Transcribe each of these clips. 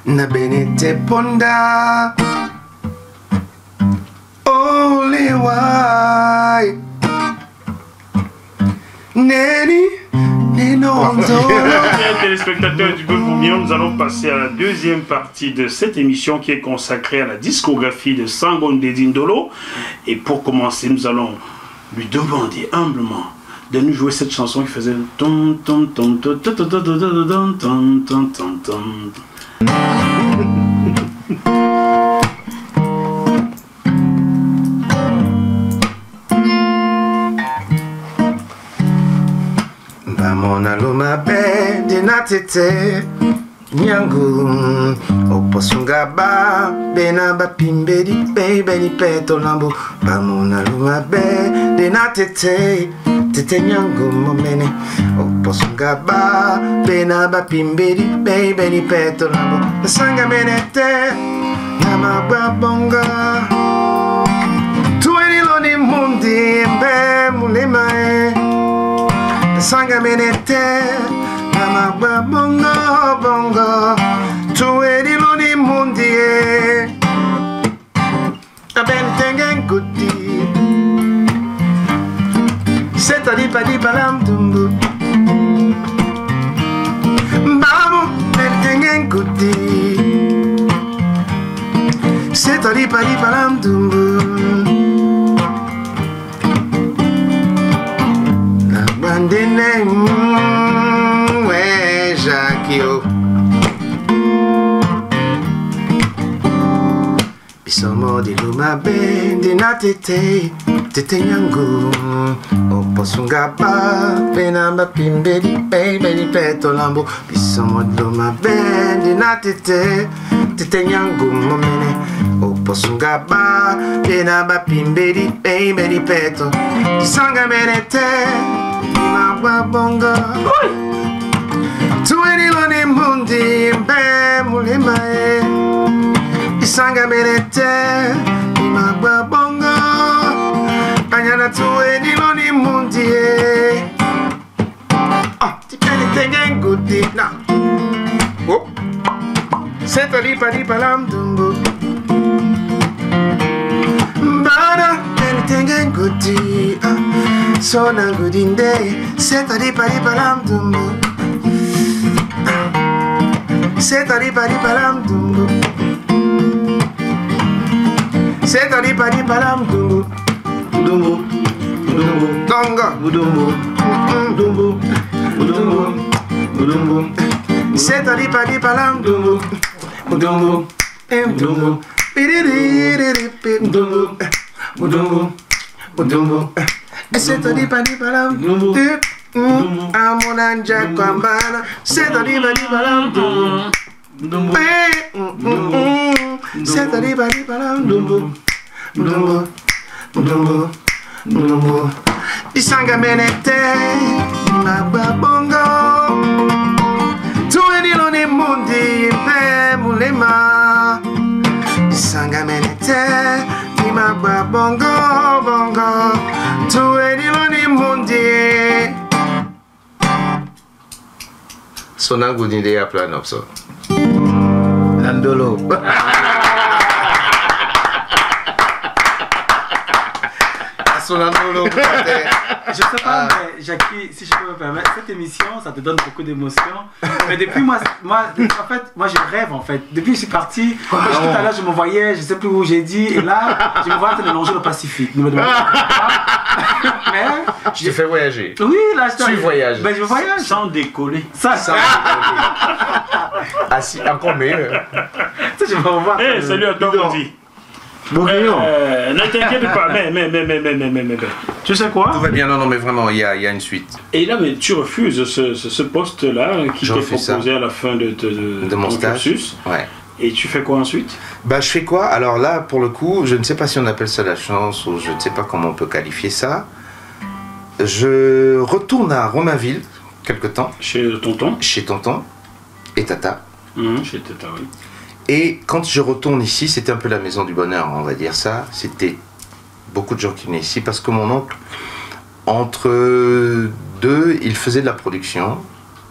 Na benete ponda ole wai neni nenonzo. Chers téléspectateurs du Bœuf Bourguignon, nous allons passer à la deuxième partie de cette émission qui est consacrée à la discographie de Sango Ndédine-Dolo. Et pour commencer, nous allons lui demander humblement de nous jouer cette chanson qui faisait ton ton ton ton ton ton ton ton ton ton ton ton. Bamona luma be de natete nyangu oposunga ba bena ba pimbedi baby ni peto lambo. Bamona luma be de natete tete nyangu momene oposunga ba bena ba pimbedi baby ni peto lambo. Sanga menete nama babonga tueni loni mundi mbe mulema Sanga menete nama babonga bonga tueni loni mundi aben tengen kuti setadi padi balam tumbu babu ben tengen kuti setadi padi balam tumbu na bandene we Jacquio bisomo di luma ben di natete tete nyangu oposunga ba benamba pimbedi baby di peto lambo. Bisomo di luma ben di natete tete nyangu momene oposunga ba benamba pimbedi baby di peto sanga menete ma babonga tueni loni mundi mbe mulema isanga menete ma babonga anyana tueni loni mundi ti pene tengen gudi na oh sento li padi palam dumbu bana pene tengen gudi sona gudinde sento li padi palam dumbu sento li padi palam dumbu sento li padi palam dumbu dumbu dumbu tonga dumbu dumbu dumbu dumbu sento li padi palam dumbu dumbu dumbu piriri dumbu dumbu dumbu sento li padi palam dumbu amonanja kwambana sento li padi palam dumbu sento li padi palam dumbu dumbu dumbu dumbu isanga menete ma babongo tueni loni mundi mpe mulema isanga menete ma babongo bongo tueni loni mundi Sona gudinde ya plan opso Nandolo Je sais pas, mais Jackie, si je peux me permettre, cette émission, ça te donne beaucoup d'émotions. Mais depuis en fait, moi je rêve en fait. Depuis que je suis parti, tout à l'heure je me voyais, je sais plus où j'ai dit, et là, je me vois en train de longer le Pacifique. Ne me demande pas. Mais je te fais voyager. Oui, là je Tu voyages. Ben je voyage. Sans décoller. Sans décoller. Ah si, encore meilleur. Tu sais, je vais revoir. Salut à toi, Mondi. Bourguignon. Ne t'inquiète pas, mais. Tu sais quoi? Tout va bien, non, mais vraiment, il y a une suite. Et là, mais tu refuses ce poste-là qui t'est proposé à la fin de mon stage. Cursus. Ouais. Et tu fais quoi ensuite? Bah, je fais quoi? Alors là, pour le coup, je ne sais pas si on appelle ça la chance ou je ne sais pas comment on peut qualifier ça. Je retourne à Romainville, quelque temps. Chez tonton? Chez tonton et tata. Chez tata, oui. Et quand je retourne ici, c'était un peu la maison du bonheur, on va dire ça. C'était beaucoup de gens qui venaient ici parce que mon oncle, entre deux, il faisait de la production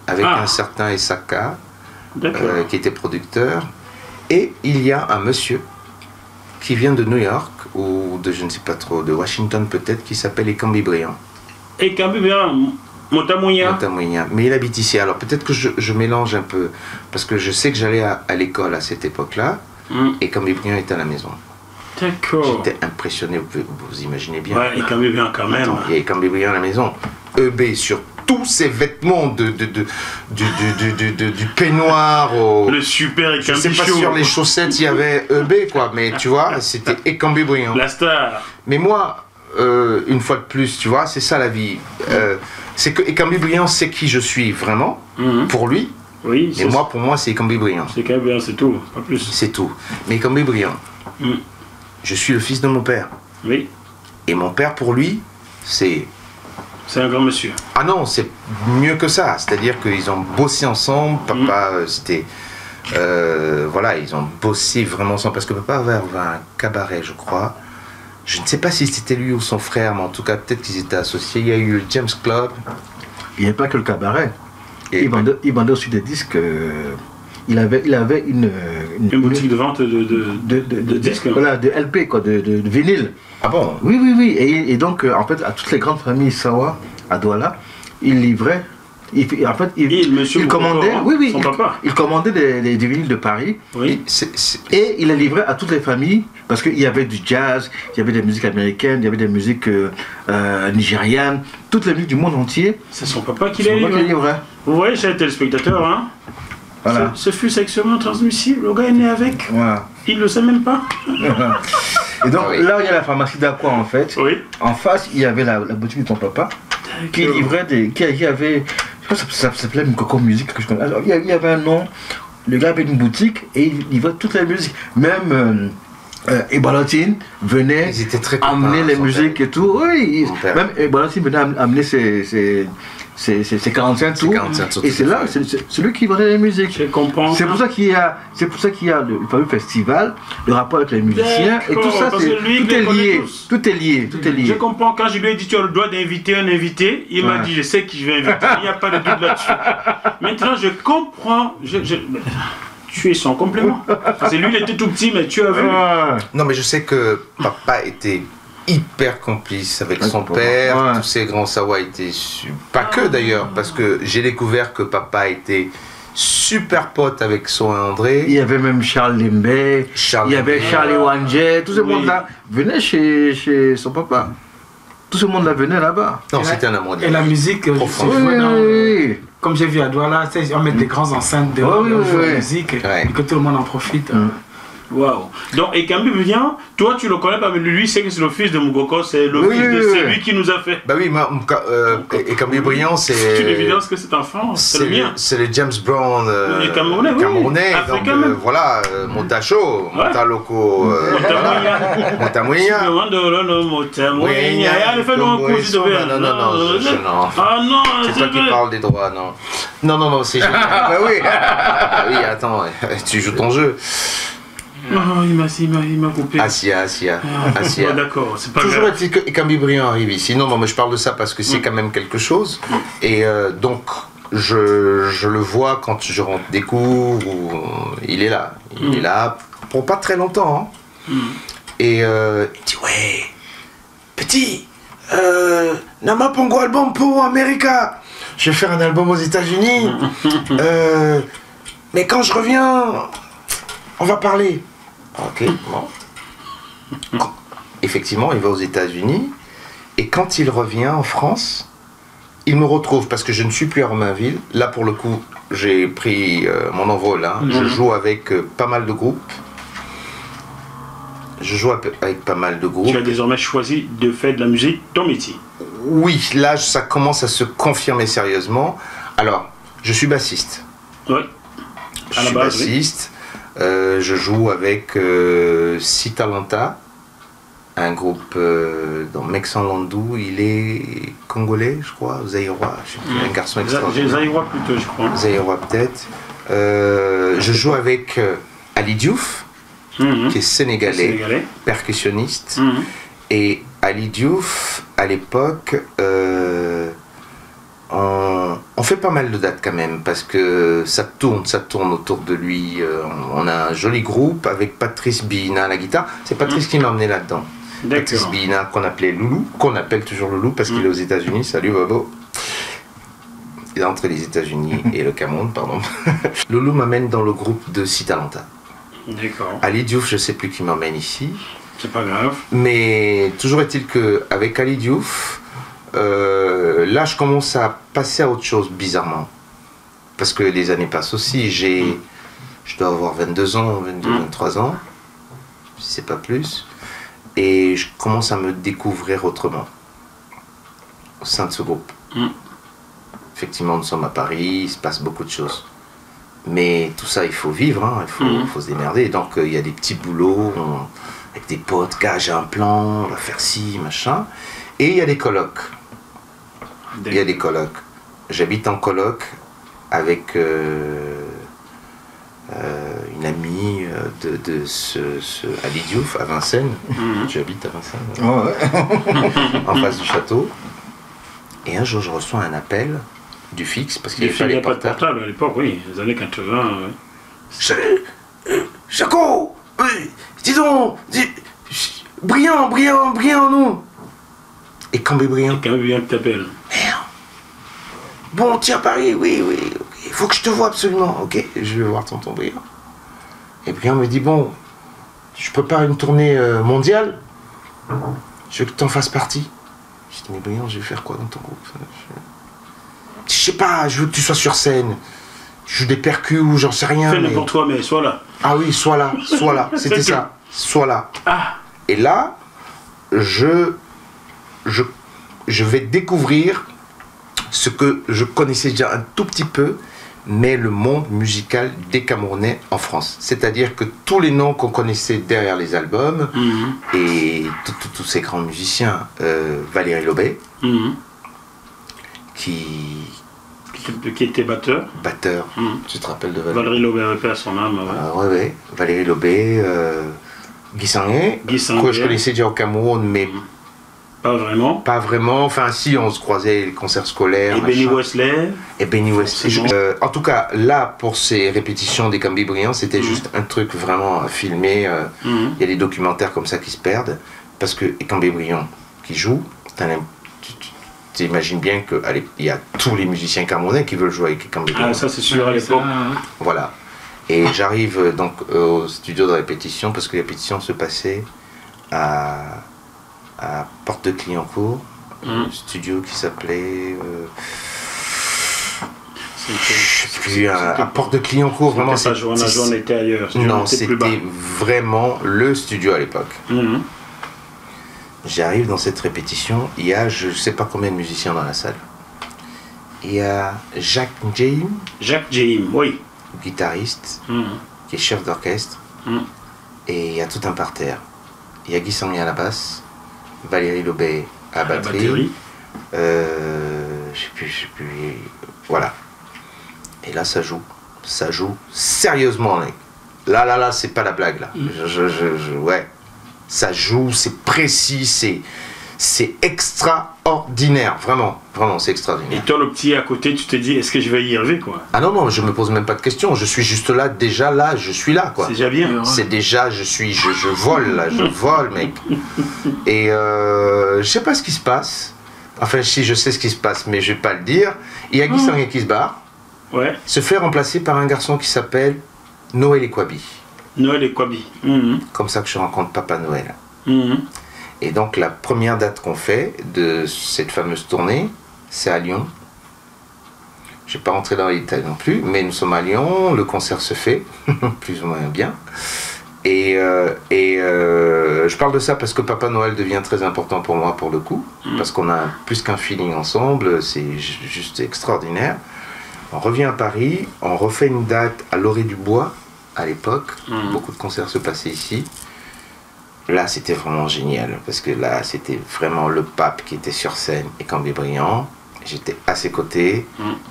avec un certain Esaka qui était producteur. Et il y a un monsieur qui vient de New York ou de je ne sais pas trop, de Washington peut-être, qui s'appelle Ekambi Briand. Ekambi Briand, Motamouya. Mais il habite ici. Alors peut-être que je mélange un peu parce que je sais que j'allais à l'école à cette époque-là et Ekambi Briand était à la maison. D'accord. J'étais impressionné, vous imaginez bien. Ouais, Ekambi Briand quand même. Attends, il y a Ekambi Briand à la maison. EB sur tous ses vêtements du peignoir au... Le super Ekambi. Je sais pas, sur les chaussettes il y avait EB quoi, mais tu vois, c'était Ekambi Briand. La star. Mais moi, une fois de plus, tu vois, c'est ça la vie. C'est que Ekambi Briand sait qui je suis vraiment, pour lui. Oui. Et moi, pour moi, c'est Ekambi Briand. C'est Ekambi Briand, c'est tout, pas plus. C'est tout. Mais Ekambi Briand, je suis le fils de mon père. Oui. Et mon père, pour lui, c'est... C'est un grand monsieur. Ah non, c'est mieux que ça. C'est-à-dire qu'ils ont bossé ensemble. Papa, c'était... voilà, ils ont bossé vraiment ensemble. Parce que papa avait un cabaret, je crois. Je ne sais pas si c'était lui ou son frère, mais en tout cas, peut-être qu'ils étaient associés. Il y a eu le James Club. Il n'y avait pas que le cabaret. Il vendait aussi des disques. Il avait une boutique de vente de disques. Voilà, de LP, quoi, de vinyle. Ah bon? Oui. Et donc, en fait, à toutes les grandes familles Sawa, à Douala, il livrait. Il commandait, il commandait des vinyles de Paris. Oui. Et il les livrait à toutes les familles parce qu'il y avait du jazz, il y avait des musiques américaines, il y avait des musiques nigérianes, toutes les musiques du monde entier. C'est son papa qui les livrait. Vous voyez, chers téléspectateurs, hein? Voilà. Ce fut sexuellement transmissible. Le gars est né avec. Voilà. Il ne le sait même pas. Et donc là, il y a la pharmacie d'Aqua en fait. Oui. En face, il y avait la boutique de ton papa qui livrait qui avait. Je crois que ça s'appelait Mukoko Musique. Que je connais. Alors, il y avait un nom. Le gars avait une boutique et il livrait toutes les musiques. Même Ebalotine venait amener les musiques et tout. Oui. Même Ebalotine venait amener ses 45 tours. Et c'est là, c'est lui qui vendait les musiques. Je comprends. C'est pour ça qu'il y a le fameux festival, le rapport avec les musiciens et tout ça. Tout est lié. Je comprends. Quand je lui ai dit tu as le droit d'inviter un invité, il m'a dit je sais qui je vais inviter. Il n'y a pas de doute là-dessus. Maintenant je comprends. Tu es son complément. Parce que lui il était tout petit, mais tu as vu. Non, mais je sais que papa était hyper complice avec son père, tous ces grands Sawa étaient pas que d'ailleurs, parce que j'ai découvert que papa était super pote avec son André. Il y avait même Charles Limbe, il y avait Charlie Wanje, tout ce monde-là venait chez son papa. Tout ce monde-là venait là-bas. Non, c'était un amour. Et la musique, comme j'ai vu à Douala, on met des grands enceintes de musique et que tout le monde en profite. Waouh. Donc Ekambi Briand, toi tu le connais pas, mais lui c'est que c'est le fils de Mukoko, c'est le fils de celui qui nous a fait. Bah oui, Ekambi Briand c'est... C'est une évidence que cet enfant, c'est le mien. C'est le James Brown camerounais, donc voilà, Motacho, Motaloko, Motamouya. Motamouya. Allez, fais-nous un coup si tu veux. Non. Ah non, c'est toi qui parles des droits, non. Non, c'est... Bah oui, attends, tu joues ton jeu. Oh, il m'a coupé. Assia. D'accord, c'est pas toujours est-il que Ekambi Briand arrive ici. Non, mais je parle de ça parce que c'est quand même quelque chose. Et donc, je le vois quand je rentre des cours, il est là. Il est là pour pas très longtemps. Et il dit, ouais, petit, Nama Pongo album pour America. Je vais faire un album aux États-Unis. Mais quand je reviens, on va parler. Ok, bon. Effectivement, il va aux États-Unis et quand il revient en France, il me retrouve parce que je ne suis plus à Romainville. Là, pour le coup, j'ai pris mon envol. Je joue avec pas mal de groupes. Tu as désormais choisi de faire de la musique ton métier. Oui, là, ça commence à se confirmer sérieusement. Alors, je suis bassiste. Oui. Je suis bassiste. Je joue avec Sitalanta, un groupe dans Mexan-Landou. Il est congolais, je crois, zaïrois, je sais plus, un garçon extraordinaire. Zaïrois plutôt, je crois. Zaïrois peut-être. Je joue avec Ali Diouf, qui est sénégalais, percussionniste. Et Ali Diouf, à l'époque, on fait pas mal de dates quand même, parce que ça tourne autour de lui. On a un joli groupe avec Patrice Bina à la guitare. C'est Patrice qui m'a emmené là-dedans. Patrice Bina, qu'on appelait Loulou, qu'on appelle toujours Loulou parce qu'il est aux États-Unis. Salut Bobo. Il est entre les États-Unis et le Cameroun, pardon. Loulou m'amène dans le groupe de Citalanta. D'accord. Ali Diouf, je sais plus qui m'emmène ici. C'est pas grave. Mais toujours est-il qu'avec Ali Diouf, là je commence à passer à autre chose bizarrement. Parce que les années passent aussi. Je dois avoir 22 ans, 23 ans, si c'est pas plus. Et je commence à me découvrir autrement au sein de ce groupe. Effectivement, nous sommes à Paris, il se passe beaucoup de choses. Mais tout ça, il faut vivre, hein, il faut se démerder. Donc, il y a des petits boulots avec des potes, gars, j'ai un plan, on va faire ci, machin. Et il y a des colocs. Il y a des colocs. J'habite en coloc avec une amie de ce Ali Diouf à Vincennes. J'habite à Vincennes, en face du château. Et un jour, je reçois un appel du fixe, parce qu'il n'y avait pas de portable à l'époque, oui, les années 80. Jaco, dis donc, Briand, non. Et Cambé Briand. Et Cambé Briand qui t'appelle. Merde. Bon, tiens, Paris, oui, il faut que je te vois absolument. Ok, je vais voir tonton Briand. Et Briand me dit, bon, je prépare une tournée mondiale, je veux que tu en fasses partie. Je dis, mais Briand, je vais faire quoi dans ton groupe? Je sais pas, je veux que tu sois sur scène. Tu joues des percus ou j'en sais rien. Fais n'importe quoi, mais sois là. Ah oui, sois là. C'était ça. Sois là. Ah. Et là, je vais découvrir ce que je connaissais déjà un tout petit peu, mais le monde musical des Camerounais en France. C'est-à-dire que tous les noms qu'on connaissait derrière les albums, et tous ces grands musiciens, Valérie Lobé, qui était batteur. Tu te rappelles de Valérie Lobé avait à son âme. Ouais. Valérie Lobé, Guy Sanguet, que je connaissais déjà au Cameroun, mais pas vraiment. Enfin, si, on se croisait les concerts scolaires. Et Benny Wesley. En tout cas, là, pour ces répétitions des Cambé Briand, c'était juste un truc vraiment à filmer. Il y a des documentaires comme ça qui se perdent. Parce que Cambé Briand qui joue, tu imagines bien qu'il y a tous les musiciens camerounais qui veulent jouer avec Cambé Briand. Ah, ça c'est sûr à l'époque. Voilà. Et j'arrive donc au studio de répétition, parce que les répétitions se passaient à Porte de Clignancourt, un studio qui s'appelait à Porte de Clignancourt, vraiment. On était ailleurs. Non, c'était vraiment le studio à l'époque. J'arrive dans cette répétition, il y a je ne sais pas combien de musiciens dans la salle. Il y a Jacques Jaime, oui, guitariste, qui est chef d'orchestre, et il y a tout un parterre. Il y a Guy Sanguet à la basse, Valérie Lobé à la batterie. Je sais plus, voilà. Et là, ça joue sérieusement, mec. Là, c'est pas la blague, là. Ouais. Ça joue, c'est précis, c'est extraordinaire, vraiment, c'est extraordinaire. Et toi, le petit à côté, tu te dis, est-ce que je vais y arriver, quoi? Ah non, je me pose même pas de questions, je suis juste là, déjà là, je suis là, quoi. C'est déjà bien. C'est déjà, je vole, là, je vole, mec. Et je sais pas ce qui se passe, enfin, si, je sais ce qui se passe, mais je vais pas le dire. Il y a Guy Sanguet qui se barre, se fait remplacer par un garçon qui s'appelle Noël Ekwabi. Comme ça que je rencontre Papa Noël. Et donc la première date qu'on fait de cette fameuse tournée, c'est à Lyon. Je ne vais pas rentrer dans les détails non plus, mais nous sommes à Lyon, le concert se fait, plus ou moins bien. Et je parle de ça parce que Papa Noël devient très important pour moi pour le coup, parce qu'on a plus qu'un feeling ensemble, c'est juste extraordinaire. On revient à Paris, on refait une date à Loré-du-Bois, à l'époque, beaucoup de concerts se passaient ici. Là, c'était vraiment génial, parce que là, c'était vraiment le pape qui était sur scène et Cambé Briand. J'étais à ses côtés,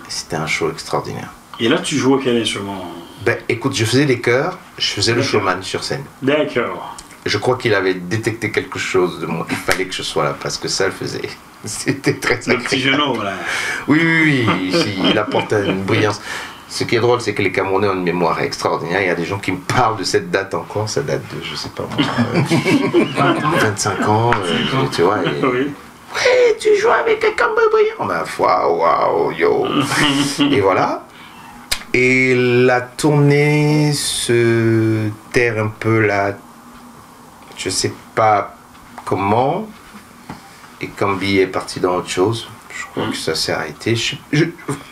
c'était un show extraordinaire. Et là, tu jouais quel instrument? Ben, écoute, je faisais des chœurs, je faisais le showman sur scène. D'accord. je crois qu'il avait détecté quelque chose de moi. Il fallait que je sois là parce que ça le faisait. C'était très Le petit genou, voilà. Oui, il apporte une brillance. Ce qui est drôle, c'est que les Camerounais ont une mémoire extraordinaire. Il y a des gens qui me parlent de cette date encore. Ça date de, je sais pas moi, 25 ans, tu vois. Et, Oui. ouais, tu joues avec quelqu'un de brillant. Ma foi, waouh, yo. Et voilà. Et la tournée se terre un peu là. Je sais pas comment. Et Cambi est parti dans autre chose. Je crois que ça s'est arrêté.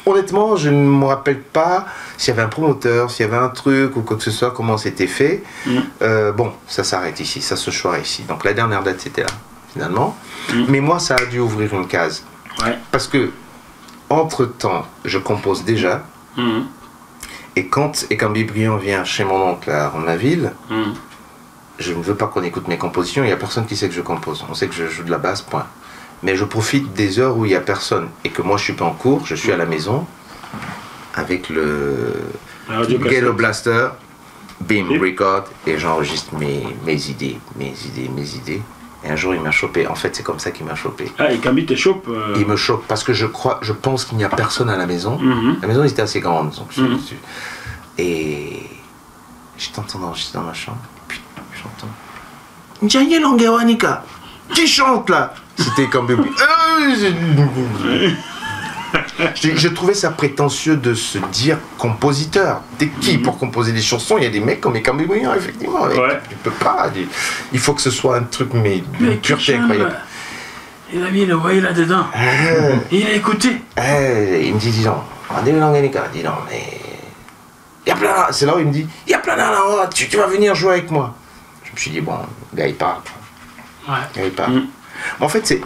Honnêtement, je ne me rappelle pas s'il y avait un promoteur, s'il y avait un truc ou quoi que ce soit, comment c'était fait. Bon, ça s'arrête ici, ça se choisit ici. Donc la dernière date, c'était là, finalement. Mais moi, ça a dû ouvrir une case. Ouais. Parce que, entre-temps, je compose déjà. Et quand Ekambi Brillant vient chez mon oncle à Ronaville, je ne veux pas qu'on écoute mes compositions. Il n'y a personne qui sait que je compose. On sait que je joue de la basse, point. Mais je profite des heures où il n'y a personne et que moi je suis pas en cours, je suis à la maison avec le Ghetto Blaster, bim, record, et j'enregistre mes idées. Et un jour il m'a chopé, en fait c'est comme ça qu'il m'a chopé. Ah, et Cambi te chope Il me chope parce que je pense qu'il n'y a personne à la maison. La maison était assez grande, donc et je t'entends enregistrer dans ma chambre, et puis j'entends Ndiaye Longewanika, qui chante là? C'était comme bébé. Je trouvais ça prétentieux de se dire compositeur. T'es qui pour composer des chansons? Il y a des mecs comme Ekambi Brillant, effectivement. Ouais. Tu peux pas. Il faut que ce soit un truc, mais d'une pureté incroyable. Il a mis le voyer là-dedans. Il a écouté. Il me dit, dis donc, dis donc, mais. Il y a plein. C'est là où il me dit, il y a plein là, tu vas venir jouer avec moi. Je me suis dit, bon, le gars il parle. Ouais. Le gars il parle. Mais en fait, c'est.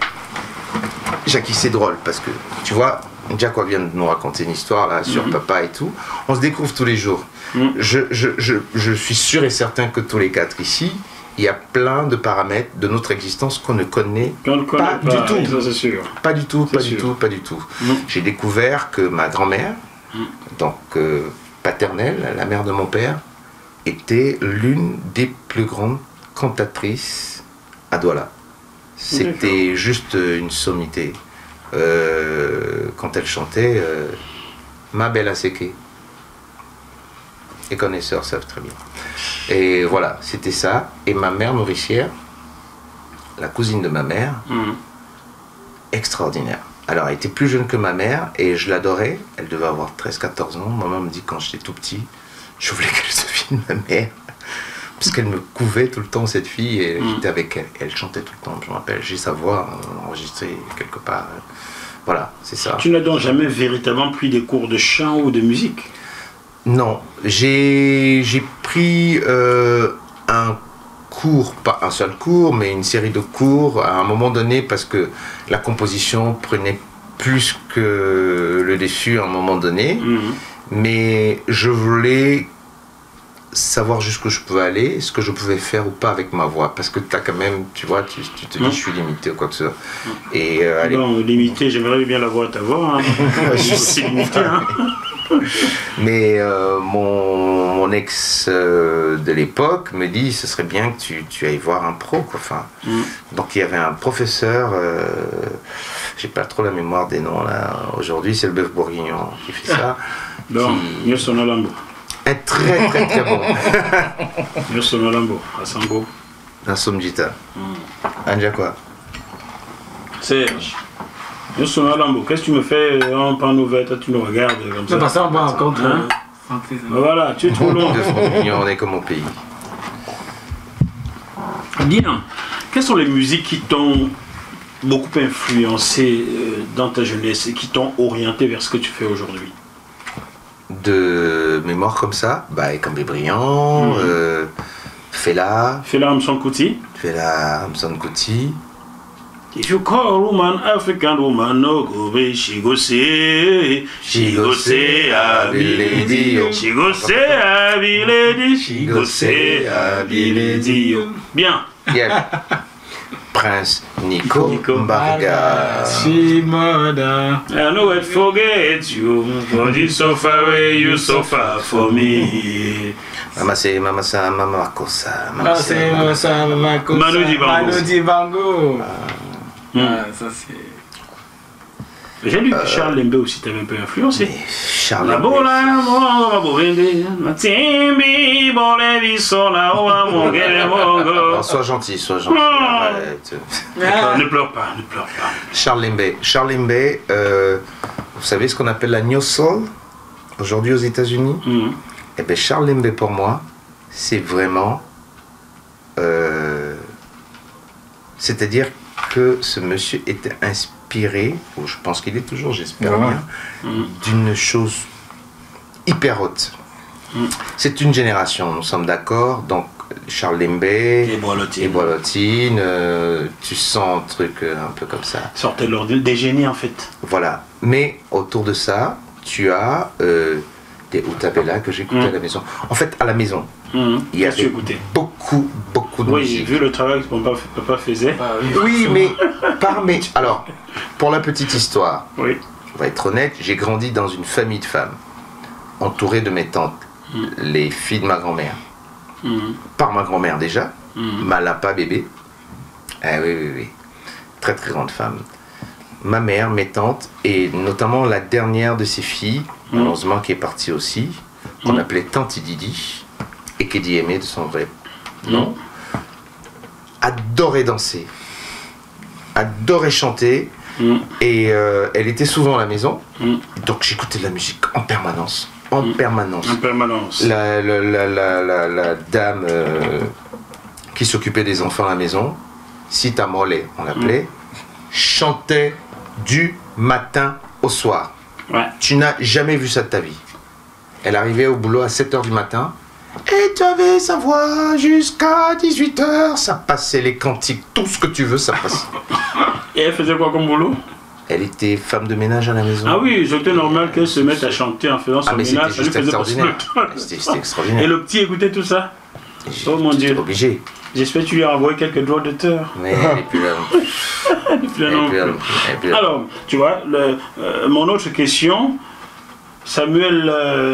Jackie, c'est drôle parce que, tu vois, Jack vient de nous raconter une histoire là sur papa et tout. On se découvre tous les jours. Je suis sûr et certain que tous les quatre ici, il y a plein de paramètres de notre existence qu'on ne connaît pas du tout. Ça, c'est sûr. Pas du tout. J'ai découvert que ma grand-mère, donc paternelle, la mère de mon père, était l'une des plus grandes cantatrices à Douala. C'était juste une sommité. Quand elle chantait Ma Belle Aseke. Les connaisseurs savent très bien. Et voilà, c'était ça. Et ma mère nourricière, la cousine de ma mère, extraordinaire. Alors, elle était plus jeune que ma mère et je l'adorais. Elle devait avoir 13-14 ans. Maman me dit quand j'étais tout petit, je voulais qu'elle devienne ma mère. Parce qu'elle me couvait tout le temps, cette fille, et j'étais avec elle. Elle chantait tout le temps, je me rappelle. J'ai sa voix enregistrée quelque part. Voilà, c'est ça. Tu n'as donc jamais véritablement pris des cours de chant ou de musique? Non, j'ai pris un cours, pas un seul cours, mais une série de cours à un moment donné parce que la composition prenait plus que le dessus à un moment donné. Mais je voulais savoir jusqu'où je pouvais aller, ce que je pouvais faire ou pas avec ma voix, parce que tu as quand même, tu vois, tu te dis je suis limité ou quoi que ce soit. Et allez. Non, limité, j'aimerais bien la voix à ta voix. Hein. Je suis limité. Hein. Mais mon ex de l'époque me dit ce serait bien que tu ailles voir un pro, quoi. Enfin, donc il y avait un professeur, j'ai pas trop la mémoire des noms là aujourd'hui, c'est le bœuf bourguignon qui fait ça. Donc, Nelson Alambo. Un très bon. Nelson Alambo, à Sambo. Un Somjita. Anja quoi? Serge. Nelson Alambo, qu'est-ce que tu me fais en panneau vert, tu nous regardes comme ça? Non, ça, on va en compte. Hein? Voilà, tu es trop long. On est comme au pays. Bien. Quelles sont les musiques qui t'ont beaucoup influencé dans ta jeunesse et qui t'ont orienté vers ce que tu fais aujourd'hui? De mémoire comme ça, Ekambi Brillant, Fela Amson Kuti. Fela Amson Kuti. If you call a woman African woman, no go away, she go say I be lady. She go say I be lady. She go say I be lady. Bien. Yeah. Prince Nico Mbarga. Shimoda. I know I forget you, but you so far away, you so far for me. Mamasa, Mamakosa. Ah, c'est Manu Dibango. Manu Dibango. Ah, ça c'est... J'ai lu que Charles Lembe aussi t'avait un peu influencé. Charles La bola, la bovende, Matimbi, bolevi, sola, oa, mongere, mongo. Alors, sois gentil, sois gentil. Arrête. D'accord, ne pleure pas, ne pleure pas. Charles Lembe. Charles Lembe, vous savez ce qu'on appelle la New Soul aujourd'hui aux États-Unis? Eh bien, Charles Lembe pour moi, c'est vraiment. C'est-à-dire que ce monsieur était inspiré, ou je pense qu'il est toujours, j'espère bien, d'une chose hyper haute. C'est une génération, nous sommes d'accord, donc Charles Lembe, Et Boilotine. Boilotine, tu sens un truc un peu comme ça. Sortait lors des génies en fait. Voilà. Mais autour de ça, tu as des Utabella que j'écoutais à la maison. En fait, à la maison, il y avait beaucoup de musique. Oui, vu le travail que papa faisait. Oui, mais alors, pour la petite histoire, Oui. on va être honnête, j'ai grandi dans une famille de femmes, entourée de mes tantes, les filles de ma grand-mère. Par ma grand-mère déjà, Malapa bébé. Ah oui. Très grande femme. Ma mère, mes tantes, et notamment la dernière de ses filles, malheureusement qui est partie aussi, qu'on appelait Tante Didi, et qui dit aimée de son vrai nom, adorait danser, adorait chanter, et elle était souvent à la maison, donc j'écoutais de la musique en permanence. En permanence. La dame qui s'occupait des enfants à la maison, Sita Mole, on l'appelait, chantait du matin au soir. Ouais. Tu n'as jamais vu ça de ta vie. Elle arrivait au boulot à 7h du matin et tu avais sa voix jusqu'à 18h. Ça passait les cantiques, tout ce que tu veux, ça passait. Et elle faisait quoi comme boulot? Elle était femme de ménage à la maison. Ah oui, c'était normal qu'elle se mette à chanter en faisant son ménage. C'était juste extraordinaire. C'était extraordinaire. Et le petit écoutait tout ça? Oh mon Dieu. Obligé. J'espère que tu lui as envoyé quelques doigts d'auteur. Mais elle n'est plus là. Alors, tu vois, mon autre question, Samuel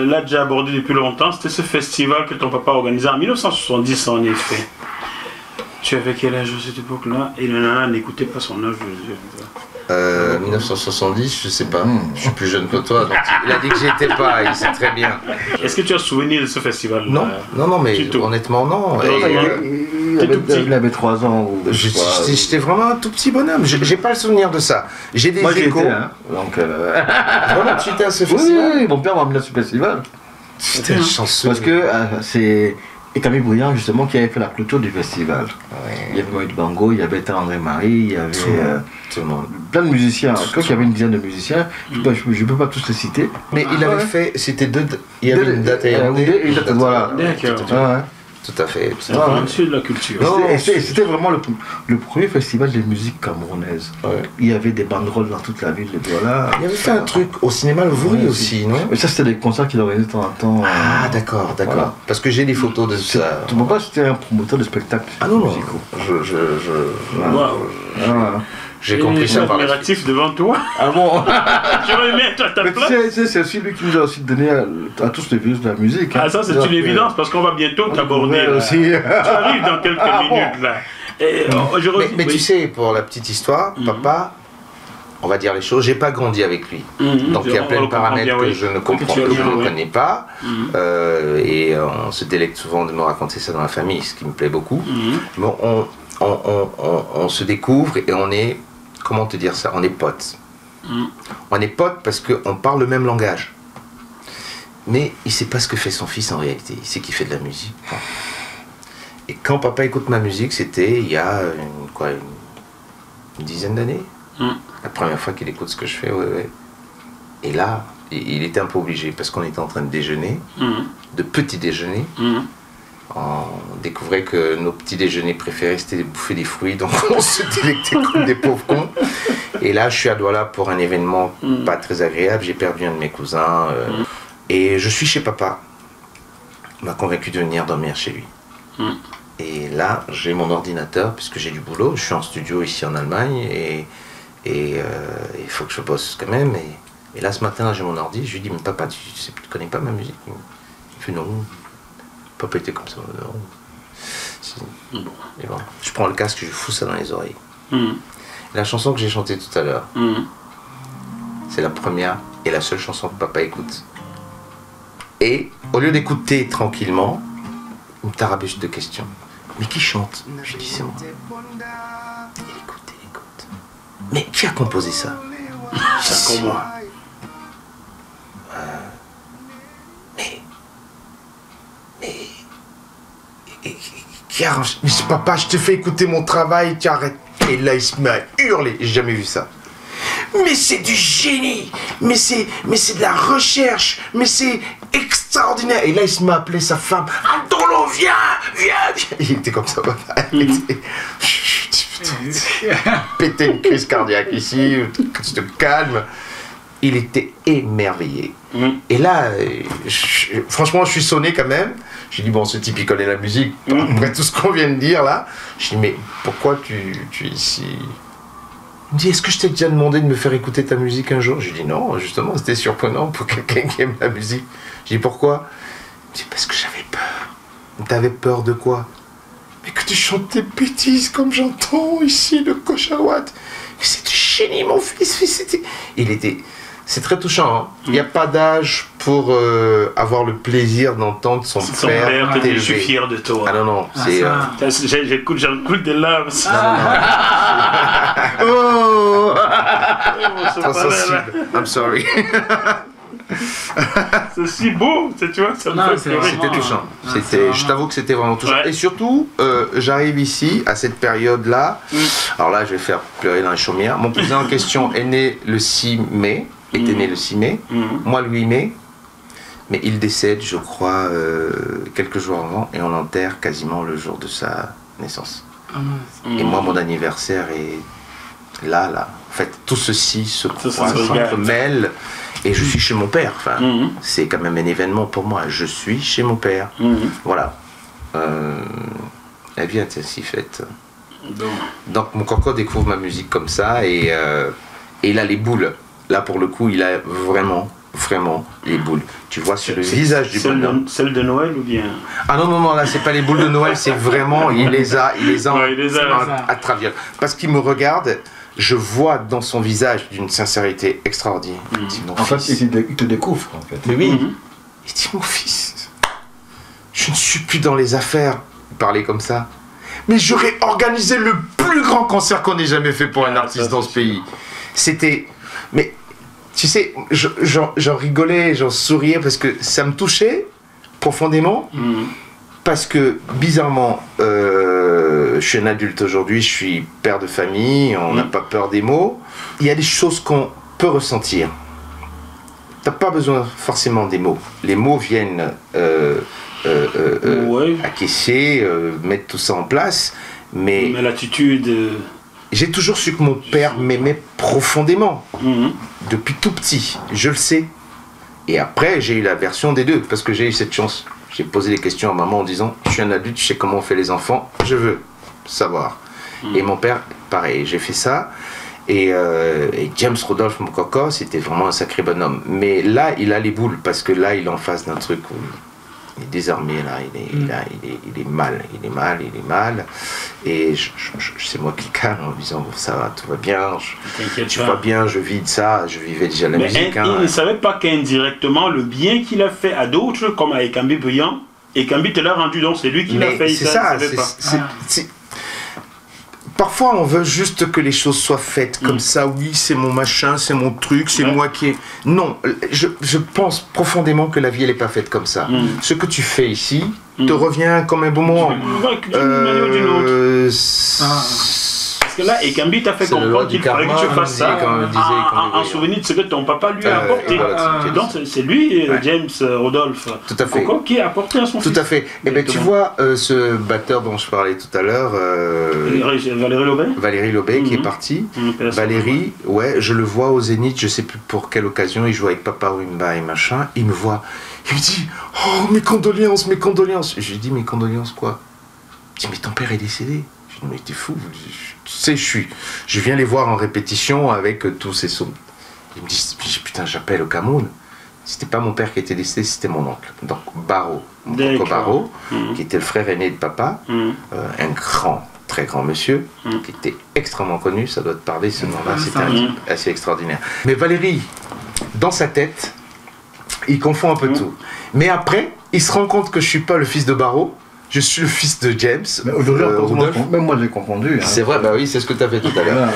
l'a déjà abordé depuis longtemps, c'était ce festival que ton papa organisait en 1970 en effet. Tu avais quel âge à cette époque-là? Et le nana n'écoutait pas son âge. 1970, je sais pas. Je suis plus jeune que toi, donc il a dit que j'y étais pas, il sait très bien. Est-ce que tu as souvenir de ce festival? Non, mais honnêtement, non. Il avait 3 ans. J'étais vraiment un tout petit bonhomme. J'ai pas le souvenir de ça. J'ai des échos. Donc, Vraiment, tu étais à ce festival? Oui, mon père m'a amené à ce festival. C'était chanceux. Parce que c'est Camille Brouillard justement qui avait fait la clôture du festival. Ouais. Il y avait Moïse Bango, il y avait André Marie, il y avait tout le monde. plein de musiciens. Quand il y avait une dizaine de musiciens, je ne peux pas tous les citer. Mais il avait fait, c'était il y avait une date à Yaoundé. Voilà. D'accord. Tout à fait. C'est un monsieur de la culture. C'était vraiment le premier festival de musique camerounaise. Ouais. Il y avait des banderoles dans toute la ville de Douala. Il avait fait un truc au cinéma Le Voury aussi, non? Mais ça, c'était des concerts qu'il organisait de temps en temps. Ah, d'accord. Voilà. Parce que j'ai des photos de ça. Ton papa, c'était un promoteur de spectacles musicaux. J'ai compris ça par la suite. admiratif devant toi. Ah bon? J'aurais aimé être à ta place. C'est aussi lui qui nous a aussi donné à tous les virus de la musique. Ah, ça, c'est une évidence parce qu'on va bientôt t'aborder. Aussi. Tu arrives dans quelques minutes là. Mais tu sais, pour la petite histoire, papa, on va dire les choses, j'ai pas grandi avec lui. Donc il y a plein de paramètres que je ne comprends, que je ne connais pas. Et on se délecte souvent de me raconter ça dans la famille, ce qui me plaît beaucoup. Mais on se découvre et on est, comment te dire ça, on est potes. On est potes parce qu'on parle le même langage. Mais il sait pas ce que fait son fils en réalité, il sait qu'il fait de la musique. Et quand papa écoute ma musique, c'était il y a une dizaine d'années. La première fois qu'il écoute ce que je fais, ouais. Et là, il était un peu obligé parce qu'on était en train de déjeuner, de petit déjeuner. On découvrait que nos petits déjeuners préférés c'était de bouffer des fruits, donc on se délectait comme des pauvres cons. Et là, je suis à Douala pour un événement pas très agréable. J'ai perdu un de mes cousins et je suis chez papa. Il m'a convaincu de venir dormir chez lui. Et là, j'ai mon ordinateur puisque j'ai du boulot. Je suis en studio ici en Allemagne et il faut que je bosse quand même. Et là, ce matin, j'ai mon ordi. Je lui dis, mais papa, tu connais pas ma musique? Il fait non. Papa était comme ça. Non. Et bon, je prends le casque, je fous ça dans les oreilles. La chanson que j'ai chantée tout à l'heure, c'est la première et la seule chanson que papa écoute. Et au lieu d'écouter tranquillement, il me tarabuche de questions. Mais qui chante? Je dis c'est moi. Il écoute. Mais qui a composé ça? C'est moi. Qui arrange? Mais papa, je te fais écouter mon travail, tu arrêtes. Et là, il se met à hurler. J'ai jamais vu ça. Mais c'est du génie. Mais c'est de la recherche. Mais c'est extraordinaire. Et là, il se met à appeler sa femme. Antolo, viens. Il était comme ça, papa. Il était... Péter une crise cardiaque ici. Tu te calmes. Il était émerveillé. Et là, franchement, je suis sonné quand même. J'ai dit, bon, ce type, il connaît la musique. Après tout ce qu'on vient de dire, là. Je dis, mais pourquoi tu es ici? Il me dit, est-ce que je t'ai déjà demandé de me faire écouter ta musique un jour? J'ai dit, non, justement, c'était surprenant pour quelqu'un qui aime la musique. J'ai dit, pourquoi? Il me dit, parce que j'avais peur. T'avais peur de quoi? Mais que tu chantes des bêtises comme j'entends ici, le Koshawat. C'est du génie, mon fils. Il était... C'est très touchant. Hein. Il n'y a pas d'âge pour avoir le plaisir d'entendre son père t'élever. Je suis fier de toi. Ah non, c'est... J'écoute, j'en coule des larmes. Oh, trop sensible. I'm sorry. C'est si beau, tu vois. C'était touchant. Je t'avoue que c'était vraiment touchant. Ouais. Et surtout, j'arrive ici, à cette période-là. Alors là, je vais faire pleurer dans les chaumières. Mon cousin en question est né le 6 mai. Était né le 6 mai, moi le 8 mai, mais il décède, je crois, quelques jours avant, et on l'enterre quasiment le jour de sa naissance. Et moi, mon anniversaire est là. En fait, tout ceci se mêle, et je suis chez mon père. Enfin, c'est quand même un événement pour moi. Je suis chez mon père. Voilà. La vie est ainsi faite. Donc, mon coco découvre ma musique comme ça, et il a les boules. Là, pour le coup, il a vraiment les boules. Tu vois sur le visage du bonhomme. Celle de Noël ou bien? Ah non, là, c'est pas les boules de Noël, c'est vraiment, il les a à travers. Parce qu'il me regarde, je vois dans son visage d'une sincérité extraordinaire. En fait, il te découvre, en fait. Mais oui. Il dit, mon fils, je ne suis plus dans les affaires. Il parlait comme ça. Mais j'aurais organisé le plus grand concert qu'on ait jamais fait pour un artiste dans ce pays. C'était... Mais tu sais, j'en rigolais, j'en souriais parce que ça me touchait profondément. Parce que bizarrement, je suis un adulte aujourd'hui, je suis père de famille, on n'a pas peur des mots. Il y a des choses qu'on peut ressentir. T'as pas besoin forcément des mots. Les mots viennent acquiescer, mettre tout ça en place. Mais l'attitude... J'ai toujours su que mon père m'aimait profondément, depuis tout petit, je le sais. Et après, j'ai eu la version des deux, parce que j'ai eu cette chance. J'ai posé des questions à maman en disant, je suis un adulte, je sais comment on fait les enfants, je veux savoir. Et mon père, pareil, j'ai fait ça. Et James Rodolphe, mon coco, c'était vraiment un sacré bonhomme. Mais là, il a les boules, parce que là, il est en face d'un truc où... Il est désarmé là, il est mal. Et c'est moi qui calme en disant bon, ça va, tout va bien, tu vois bien, je vis de ça, je vivais déjà la musique. Il ne savait pas qu'indirectement, le bien qu'il a fait à d'autres, comme à Ekambi Bouillant, Ekambi te l'a rendu, donc c'est lui qui l'a fait. C'est ça, parfois on veut juste que les choses soient faites comme ça, oui c'est mon machin, c'est mon truc, c'est moi qui ai... Non, je pense profondément que la vie elle n'est pas faite comme ça. Ce que tu fais ici te revient comme un bon moment. Parce que là, Ekambi t'a fait comprendre qu'il fallait que tu fasses ça en souvenir de ce que ton papa lui a apporté. Donc c'est lui, James Rodolphe, qui a apporté à son fils. Tout à fait. Et bien tu vois, ce batteur dont je parlais tout à l'heure, Valérie Lobé qui est parti. Valérie, je le vois au Zénith, je sais plus pour quelle occasion, il joue avec Papa Wimba et machin, il me voit, il me dit « Oh, mes condoléances !» Je lui dis « Mes condoléances quoi ?» Il dit « Mais ton père est décédé !» Je dis « Mais t'es fou, tu sais, je viens les voir en répétition avec tous ces sons. » Il me dit « Putain, j'appelle au Cameroun. » C'était pas mon père qui était décédé, c'était mon oncle. Donc Barreau, D'accord. Coco Barreau, qui était le frère aîné de papa, un grand, très grand monsieur, qui était extrêmement connu, ça doit te parler ce nom-là, c'était un type assez extraordinaire. Mais Valérie, dans sa tête, il confond un peu tout. Mais après, il se rend compte que je suis pas le fils de Barreau, je suis le fils de James. Mais aujourd'hui, Rudolph. même moi j'ai confondu. Hein. C'est vrai, bah oui, c'est ce que tu as fait tout à l'heure.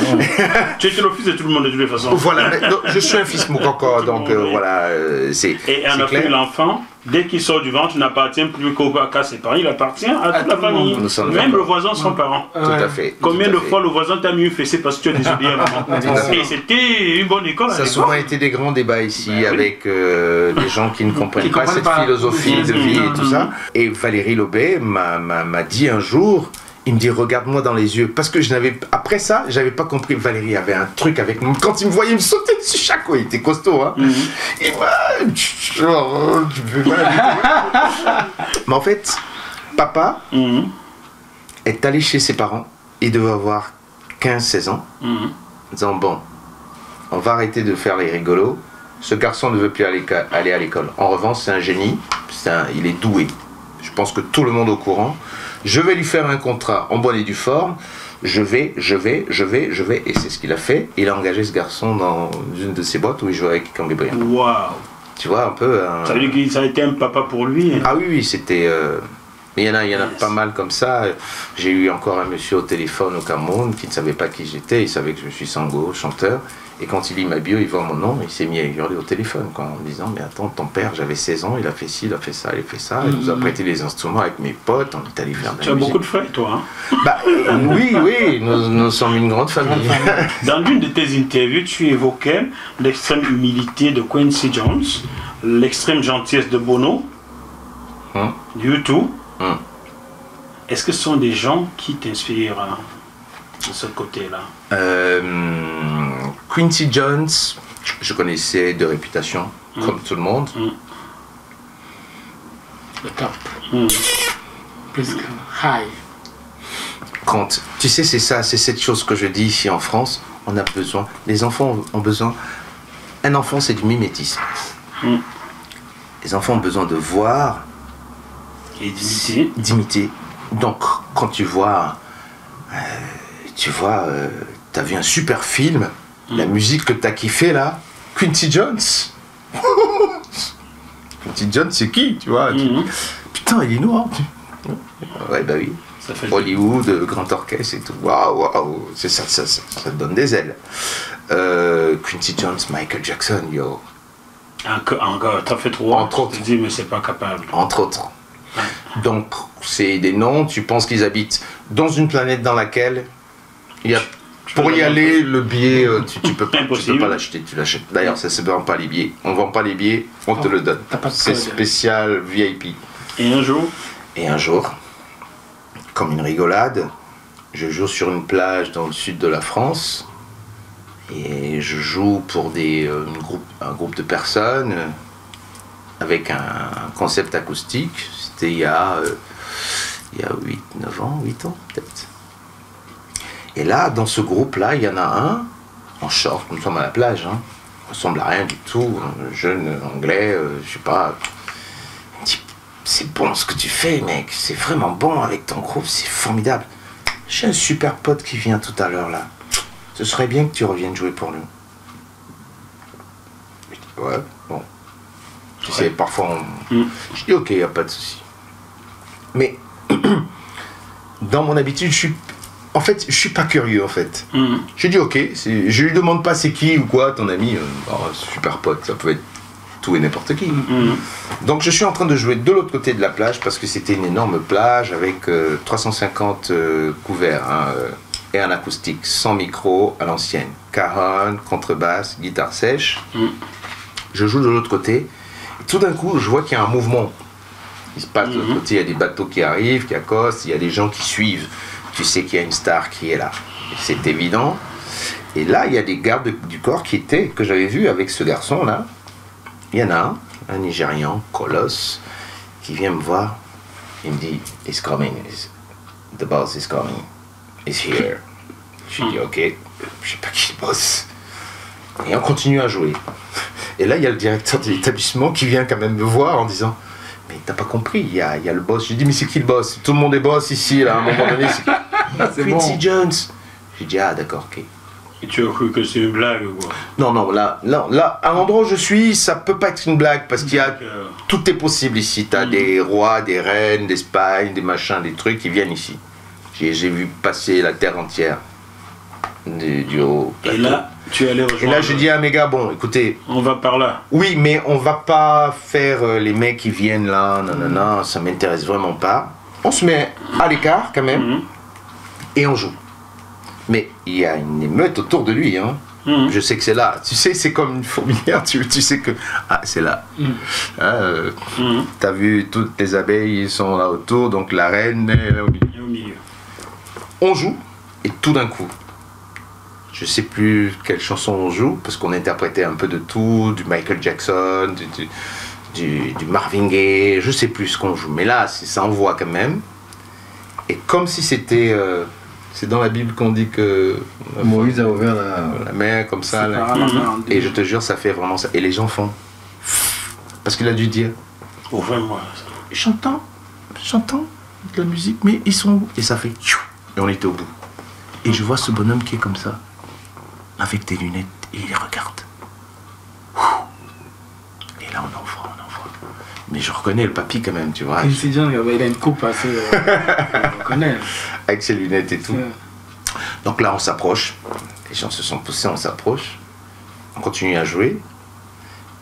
Tu étais le fils de tout le monde de toutes les façons. Voilà, mais, donc, je suis un fils Moukoko, donc voilà, c'est Et en c'est Afrique, clair. l'enfant, dès qu'il sort du ventre, n'appartient plus qu'à ses parents, il appartient à toute la famille. Nous sommes Même le d'accord. voisin, son parent. Tout à fait. Combien tout de à fait. fois le voisin t'a mieux fessé parce que tu as désobéi à maman? Et c'était une bonne école. à Ça a l'époque. souvent été des grands débats ici Ben oui. avec des gens qui ne comprennent pas comprennent cette pas. philosophie de vie et tout ça. Et Valérie Lobé m'a dit un jour, il me dit regarde-moi dans les yeux, parce que je n'avais après ça, j'avais pas compris. Valérie avait un truc avec moi. Quand il me voyait me sauter dessus chaque fois, il était costaud, hein. Et moi, genre, voilà. Mais en fait, papa est allé chez ses parents. Il devait avoir 15-16 ans. En disant bon, on va arrêter de faire les rigolos. Ce garçon ne veut plus aller à l'école. En revanche, c'est un génie. Il est doué. Je pense que tout le monde est au courant. Je vais lui faire un contrat en bonne et due forme. Je vais. Et c'est ce qu'il a fait. Il a engagé ce garçon dans une de ses boîtes où il jouait avec Cambé Briand. Waouh! Tu vois, un peu. Ça veut dire que ça a été un papa pour lui. Ah oui, c'était. Mais il y en a pas mal comme ça. J'ai eu encore un monsieur au téléphone au Cameroun qui ne savait pas qui j'étais. Il savait que je suis Sango, chanteur. Et quand il lit ma bio, il voit mon nom. Il s'est mis à hurler au téléphone quoi, en me disant mais attends, ton père, j'avais 16 ans, il a fait ci, il a fait ça, il a fait ça. Il nous a prêté des instruments avec mes potes. On est allé faire de la Tu as musique. beaucoup de frères, toi. Hein? Bah, oui, nous sommes une grande famille. Dans l'une de tes interviews, tu évoquais l'extrême humilité de Quincy Jones, l'extrême gentillesse de Bono, U2. Est-ce que ce sont des gens qui t'inspirent de ce côté-là? Quincy Jones, je connaissais de réputation, comme tout le monde. Le top. Plus que high. Quand, tu sais, c'est ça, c'est cette chose que je dis ici en France, on a besoin, les enfants ont besoin, un enfant c'est du mimétisme. Les enfants ont besoin de voir, Et d'imiter. d'imiter. Donc, quand tu vois, t'as vu un super film, la musique que t'as kiffé là, Quincy Jones. Quincy Jones, c'est qui, tu vois? Putain, il est noir. Ouais, bah oui. Ça fait Hollywood, grand orchestre et tout. Waouh, c'est ça te donne des ailes. Quincy Jones, Michael Jackson, yo. Encore, t'as fait trois. Entre autres. Tu te dis, mais c'est pas capable. Entre autres. Donc, c'est des noms, tu penses qu'ils habitent dans une planète dans laquelle il y a. Pour y aller, le billet, tu peux pas l'acheter, tu l'achètes. D'ailleurs, ça se vend pas les billets. On vend pas les billets, on te le donne. C'est spécial VIP. Et un jour, Et un jour, comme une rigolade, je joue sur une plage dans le sud de la France et je joue pour un groupe de personnes avec un concept acoustique. C'était il y a 8 ans peut-être. Et là, dans ce groupe-là, il y en a un, en short, nous sommes à la plage, hein, il ressemble à rien du tout, un jeune anglais, je sais pas, il me dit, c'est bon ce que tu fais mec, c'est vraiment bon avec ton groupe, c'est formidable. J'ai un super pote qui vient tout à l'heure là, ce serait bien que tu reviennes jouer pour nous. Je dis, ouais, bon. Tu sais, parfois je dis ok, y a pas de souci. Mais dans mon habitude, je suis pas curieux en fait. Je dis ok, je lui demande pas c'est qui ou quoi, ton ami, super pote, ça peut être tout et n'importe qui. Donc je suis en train de jouer de l'autre côté de la plage parce que c'était une énorme plage avec 350 couverts et un acoustique sans micro à l'ancienne. Cajon, contrebasse, guitare sèche. Je joue de l'autre côté. Et tout d'un coup, je vois qu'il y a un mouvement. Il se passe de l'autre côté, il y a des bateaux qui arrivent, qui accostent, il y a des gens qui suivent. Tu sais qu'il y a une star qui est là. C'est évident. Et là, il y a des gardes du corps que j'avais vus avec ce garçon-là. Il y en a un Nigérian, Colosse, qui vient me voir. Il me dit, "It's coming. The boss is coming. It's here." Je dis, ok, je sais pas qui est le boss. Et on continue à jouer. Et là, il y a le directeur de l'établissement qui vient quand même me voir en disant mais t'as pas compris, il y a le boss. J'ai dit mais c'est qui le boss? Tout le monde est boss ici, là, à un moment donné. C'est Quincy Jones. J'ai dit ah d'accord, ok. Et tu as cru que c'est une blague ou quoi? Non, là, à l'endroit où je suis, ça peut pas être une blague parce qu'il y a tout est possible ici. T'as des rois, des reines, des spines, des machins, des trucs qui viennent ici. J'ai vu passer la terre entière du haut plateau. Et là, tu es allé rejoindre. Et là, je dis à mes gars, bon, écoutez. On va par là. Oui, mais on va pas faire les mecs qui viennent là, non, ça m'intéresse vraiment pas. On se met à l'écart quand même et on joue. Mais il y a une émeute autour de lui, hein. Je sais que c'est là. Tu sais, c'est comme une fourmilière. Tu sais que ah, c'est là. T'as vu toutes les abeilles, ils sont là autour, donc la reine est là au milieu. On joue et tout d'un coup, je sais plus quelle chanson on joue parce qu'on interprétait un peu de tout, du Michael Jackson, du Marvin Gaye, je sais plus ce qu'on joue. Mais là, ça envoie quand même. Et comme si c'était c'est dans la Bible qu'on dit que Moïse a ouvert la mer comme ça. Là. Et je te jure, ça fait vraiment ça. Et les gens font. Parce qu'il a dû dire. Ouvre-moi. J'entends de la musique, mais ils sont où? Et ça fait. Et on était au bout. Et je vois ce bonhomme qui est comme ça, avec des lunettes, et il regarde. Et là, on envoie. Mais je reconnais le papy quand même, tu vois. Quincy Jones, il a une coupe assez. On connaît. Avec ses lunettes et tout. Donc là, on s'approche. Les gens se sont poussés, on s'approche. On continue à jouer.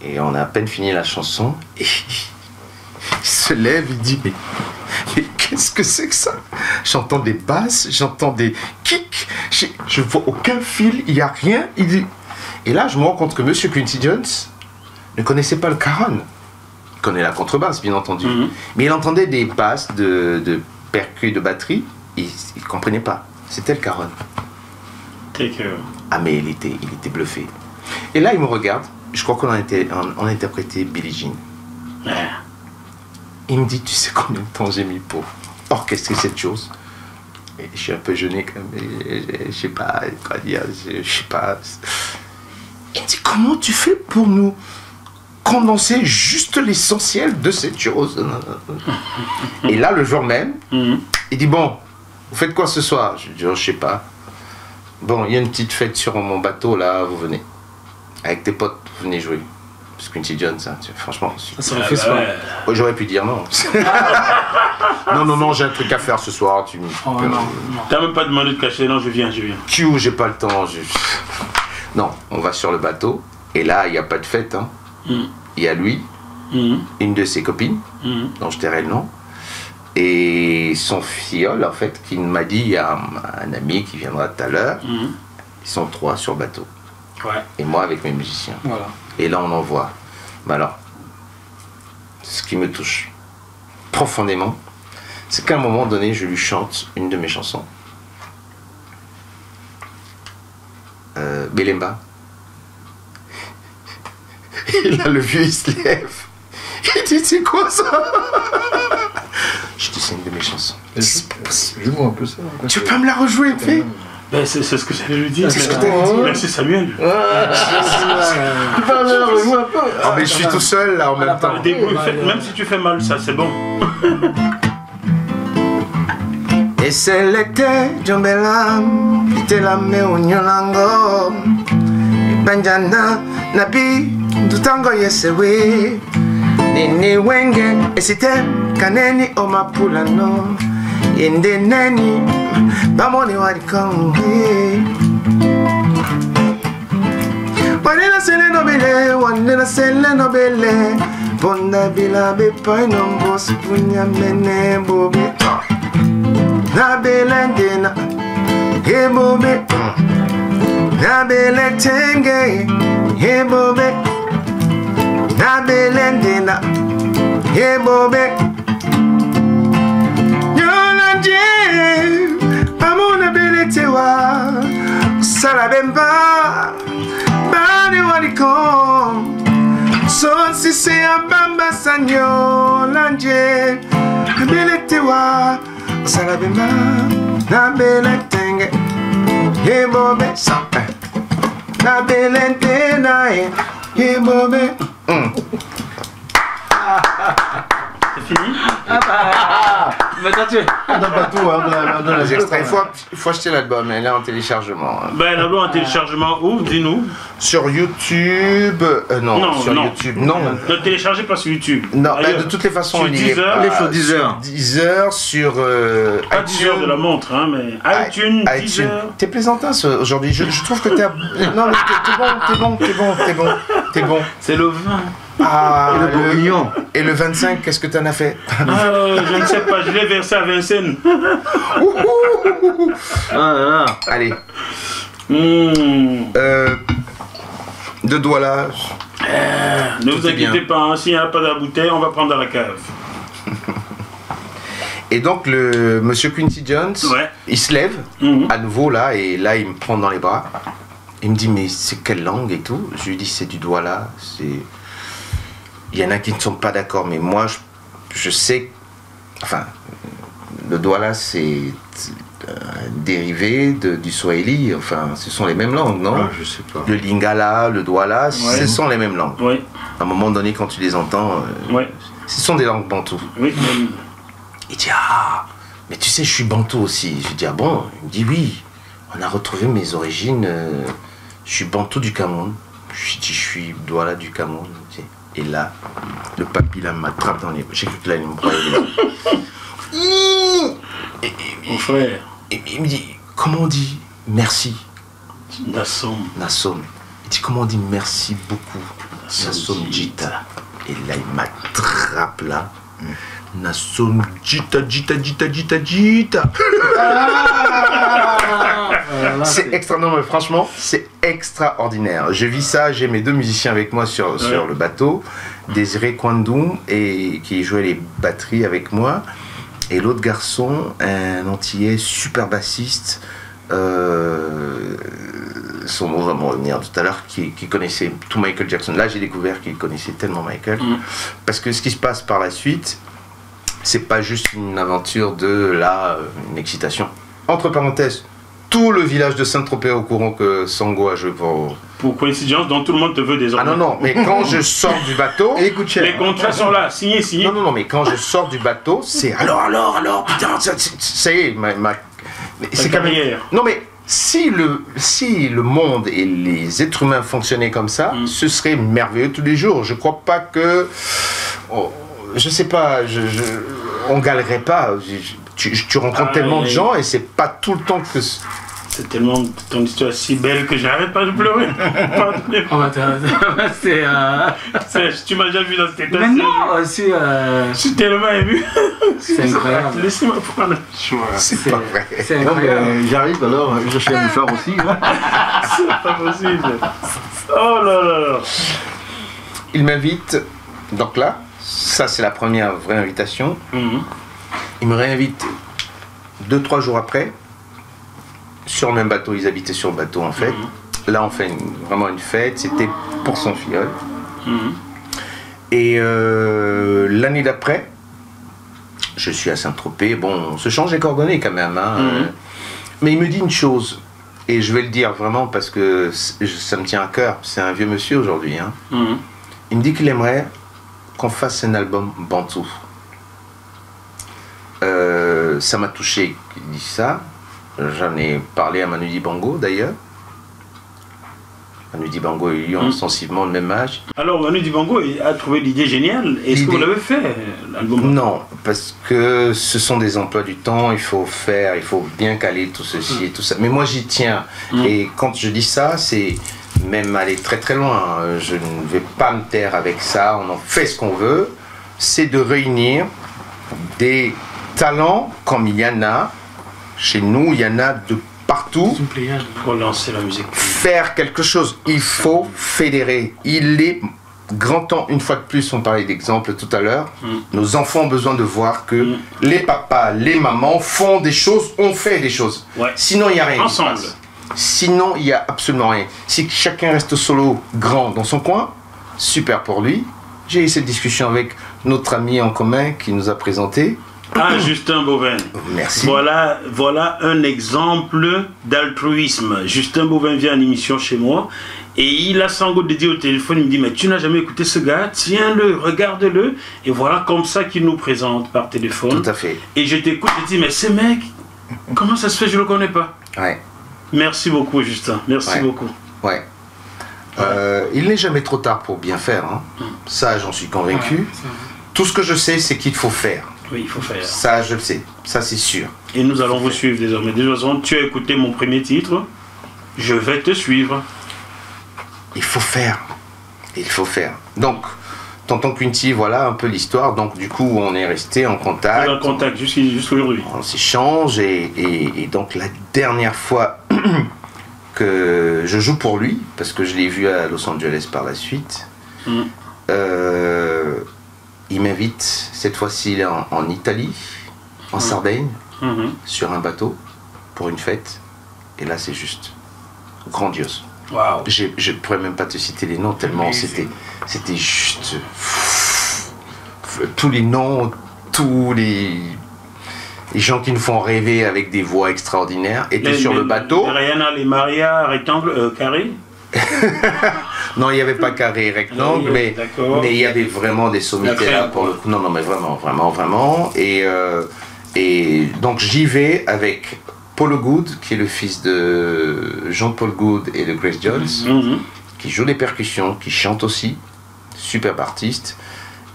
Et on a à peine fini la chanson. Et il se lève, il dit mais qu'est-ce que c'est que ça? J'entends des basses, j'entends des kicks. Je vois aucun fil, il n'y a rien. Il dit... Et là, je me rends compte que Monsieur Quincy Jones ne connaissait pas le caron. Il connaît la contrebasse, bien entendu. Mais il entendait des basses de percus, de batterie. Il ne comprenait pas. C'était le caron. Ah, mais il était bluffé. Et là, il me regarde. Je crois qu'on on interprétait Billie Jean. Il me dit, tu sais combien de temps j'ai mis pour orchestrer cette chose? Et je suis un peu gêné quand même. Je sais pas quoi dire. Je sais pas. Il me dit, comment tu fais pour nous condenser juste l'essentiel de cette chose? Et là, le jour même, il dit, bon, vous faites quoi ce soir? Je dis, oh, je sais pas. Bon, il y a une petite fête sur mon bateau, là, vous venez. Avec tes potes, vous venez jouer. Parce que Quincy Jones, hein, franchement... Ça se refuse pas. Oh, j'aurais pu dire non. non, j'ai un truc à faire ce soir. T'as même pas demandé de cacher, non, je viens. J'ai pas le temps. Non, on va sur le bateau. Et là, il n'y a pas de fête. Hein. Il y a lui, une de ses copines, dont je tairai le nom, et son filleul, en fait, qui m'a dit, il y a un ami qui viendra tout à l'heure. Ils sont 3 sur le bateau. Ouais. Et moi avec mes musiciens. Voilà. Et là on envoie. Mais alors, ce qui me touche profondément, c'est qu'à un moment donné, je lui chante une de mes chansons. Belemba. Et là le vieux il se lève. Il dit c'est quoi ça? Je dis c'est une de mes chansons. C'est pas possible. Joue-moi un peu ça. Tu peux me la rejouer, fait? Ben, c'est ce que j'allais lui dire. C'est ce que t'allais dire. Merci Samuel. Tu peux me la rejouer un peu. Ah mais je suis tout seul là en même temps. Même si tu fais mal, ça c'est bon. Et c'est l'été, Jombela, itela me unyolango. Banjana, nabi, dutango yesewe. Nini wenge, esite, kaneni omapulano. Inde neni, bamoni warikange. Wanena sele nobele, bonda bila bepa nombos punya mene bobe. Na belendena, hebobe. Na beletenge, hebobe. Na belendena, hebobe. Pamona beletewa salabemba bani walikom son si se ambamba sanyo lanje beletewa salabemba na beletenge hebobe sa na belente na C'est fini? Mais toi, tu es. On n'a pas tout, hein, on a Les extraits, il faut acheter l'album, elle est en téléchargement. Ben, l'album en téléchargement où? Dis-nous. Sur YouTube, YouTube, non. Ne téléchargez pas sur YouTube. Non, Ailleurs. de toutes les façons, Sur il y est Deezer. pas. Allez sur Deezer. Deezer, sur Pas 10 heures de la montre, hein, mais iTunes, 10 heures. T'es plaisantin aujourd'hui, je trouve que t'es... Non, mais t'es bon. C'est le 20. Ah, Et le bourguignon. et le 25, qu'est-ce que t'en as fait? Je ne sais pas, je l'ai versé à Vincennes. Allez, Mmh. deux doigts là. Ne vous est bien. inquiétez pas, hein, s'il n'y a pas de la bouteille, on va prendre dans la cave. Et donc, le monsieur Quincy Jones, Ouais. il se lève Mhm. à nouveau là, et là, il me prend dans les bras. Il me dit, mais c'est quelle langue et tout? Je lui dis, c'est du doigt là. Il y en a qui ne sont pas d'accord, mais moi, je sais. Enfin, le doigt là, c'est un dérivé du Swahili. Enfin, ce sont les mêmes langues, non? Je sais pas. Le lingala, le douala, ce sont les mêmes langues. Oui, À un moment donné, quand tu les entends, oui, ce sont des langues bantoues. oui. Il dit, ah, mais tu sais, je suis bantou aussi. Je dis, ah bon? Il me dit, oui, on a retrouvé mes origines. Je suis bantou du Cameroun. Je dis, je suis douala du Cameroun. Et là, le papy là m'attrape dans les... J'ai cru que là, il me broyait les dents. Mon frère, Il me dit, comment on dit merci? Nassom. Nassom. Il dit, comment on dit merci beaucoup? Nassom Jita. Et là, il m'attrape là. Nassom Jita. C'est extra, non mais franchement, c'est extraordinaire. Je vis ça, j'ai mes deux musiciens avec moi sur le bateau, Désiré Kwandoum et qui jouait les batteries avec moi, et l'autre garçon, un Antillais super bassiste, son nom va me revenir tout à l'heure, qui connaissait tout Michael Jackson. Là j'ai découvert qu'il connaissait tellement Michael, parce que ce qui se passe par la suite, c'est pas juste une aventure une excitation. Entre parenthèses, tout le village de Saint-Tropez est au courant que Sango a joué pour... Pour coïncidence, dont tout le monde te veut désormais. Ah non, mais quand je sors du bateau... Écoute, cher. Les contrats sont là, signés. Non, mais quand je sors du bateau, c'est alors, putain, ça y est, mais c'est quand même... carrière. Non mais, si le monde et les êtres humains fonctionnaient comme ça, ce serait merveilleux tous les jours. Je crois pas que... je sais pas, on galerait pas. Tu rencontres tellement de gens et c'est pas tout le temps que... C'est tellement ton histoire si belle que j'arrête pas de pleurer. Oh, bah, c'est. Tu m'as déjà vu dans cet état. Mais non, c'est. Je suis tellement ému. C'est incroyable. Laissez-moi prendre un choix. C'est pas vrai. C'est Non, incroyable. mais j'arrive alors, je cherche un mouchoir aussi. C'est pas possible. Oh là là là. Il m'invite, donc là, ça c'est la première vraie invitation. Il me réinvite 2-3 jours après, sur le même bateau, ils habitaient sur le bateau en fait. Là on fait vraiment une fête, c'était pour son filleul. Et l'année d'après, je suis à Saint-Tropez, bon on se change les coordonnées quand même, hein, mais il me dit une chose, et je vais le dire vraiment parce que ça me tient à cœur, c'est un vieux monsieur aujourd'hui, hein. Il me dit qu'il aimerait qu'on fasse un album bantou. Ça m'a touché qu'il dise ça. J'en ai parlé à Manu Dibango d'ailleurs. Manu Dibango et lui ont sensiblement le même âge. Alors Manu Dibango a trouvé l'idée géniale. Est-ce que vous l'avez fait, l'album? Non, parce que ce sont des emplois du temps, il faut bien caler tout ceci et tout ça. Mais moi j'y tiens. Et quand je dis ça, c'est même aller très très loin. Je ne vais pas me taire avec ça, on en fait ce qu'on veut. C'est de réunir des talents comme il y en a. Chez nous, il y en a de partout. Une pléiade. Pour lancer la musique. Faire quelque chose, il faut fédérer. Il est grand temps, une fois de plus, on parlait d'exemple tout à l'heure, nos enfants ont besoin de voir que les papas, les mamans font des choses, on fait des choses. Ouais. Sinon, il n'y a rien. Ensemble. Qui se passe. Sinon, il n'y a absolument rien. Si chacun reste solo, grand dans son coin, super pour lui. J'ai eu cette discussion avec notre ami en commun qui nous a présenté. Ah, Justin Bovin. Merci. Voilà un exemple d'altruisme. Justin Bovin vient à l'émission chez moi Et il a Sango dédié au téléphone, il me dit, mais tu n'as jamais écouté ce gars, tiens-le, regarde-le. Et voilà comme ça qu'il nous présente par téléphone. Tout à fait. Et je t'écoute, je dis, mais ce mec, comment ça se fait, je ne le connais pas. Ouais. Merci beaucoup, Justin. Merci beaucoup. Ouais. Il n'est jamais trop tard pour bien faire. Hein. Ça, j'en suis convaincu. Ouais, Tout ce que je sais, c'est qu'il faut faire. Oui, il faut faire. Ça, je le sais. Ça, c'est sûr. Et nous allons vous suivre désormais. De toute façon, tu as écouté mon premier titre. Je vais te suivre. Il faut faire. Il faut faire. Donc, Tonton Quinty, voilà un peu l'histoire. Donc, du coup, on est resté en contact. En contact jusqu'aujourd'hui. On s'échange. Et donc, la dernière fois que je joue pour lui, parce que je l'ai vu à Los Angeles par la suite, il m'invite, cette fois-ci il est en Italie, en Sardaigne, sur un bateau, pour une fête. Et là, c'est juste grandiose. Waouh. Je ne pourrais même pas te citer les noms, tellement c'était juste... tous les noms, tous les gens qui nous font rêver avec des voix extraordinaires étaient sur le bateau. Rihanna, les Maria, rectangle, carré. Non, il n'y avait pas carré, rectangle, Oui, mais il y avait vraiment des sommités là pour le coup. Non, mais vraiment. Et donc j'y vais avec Paul Good, qui est le fils de Jean-Paul Good et de Grace Jones, qui joue les percussions, qui chante aussi, superbe artiste.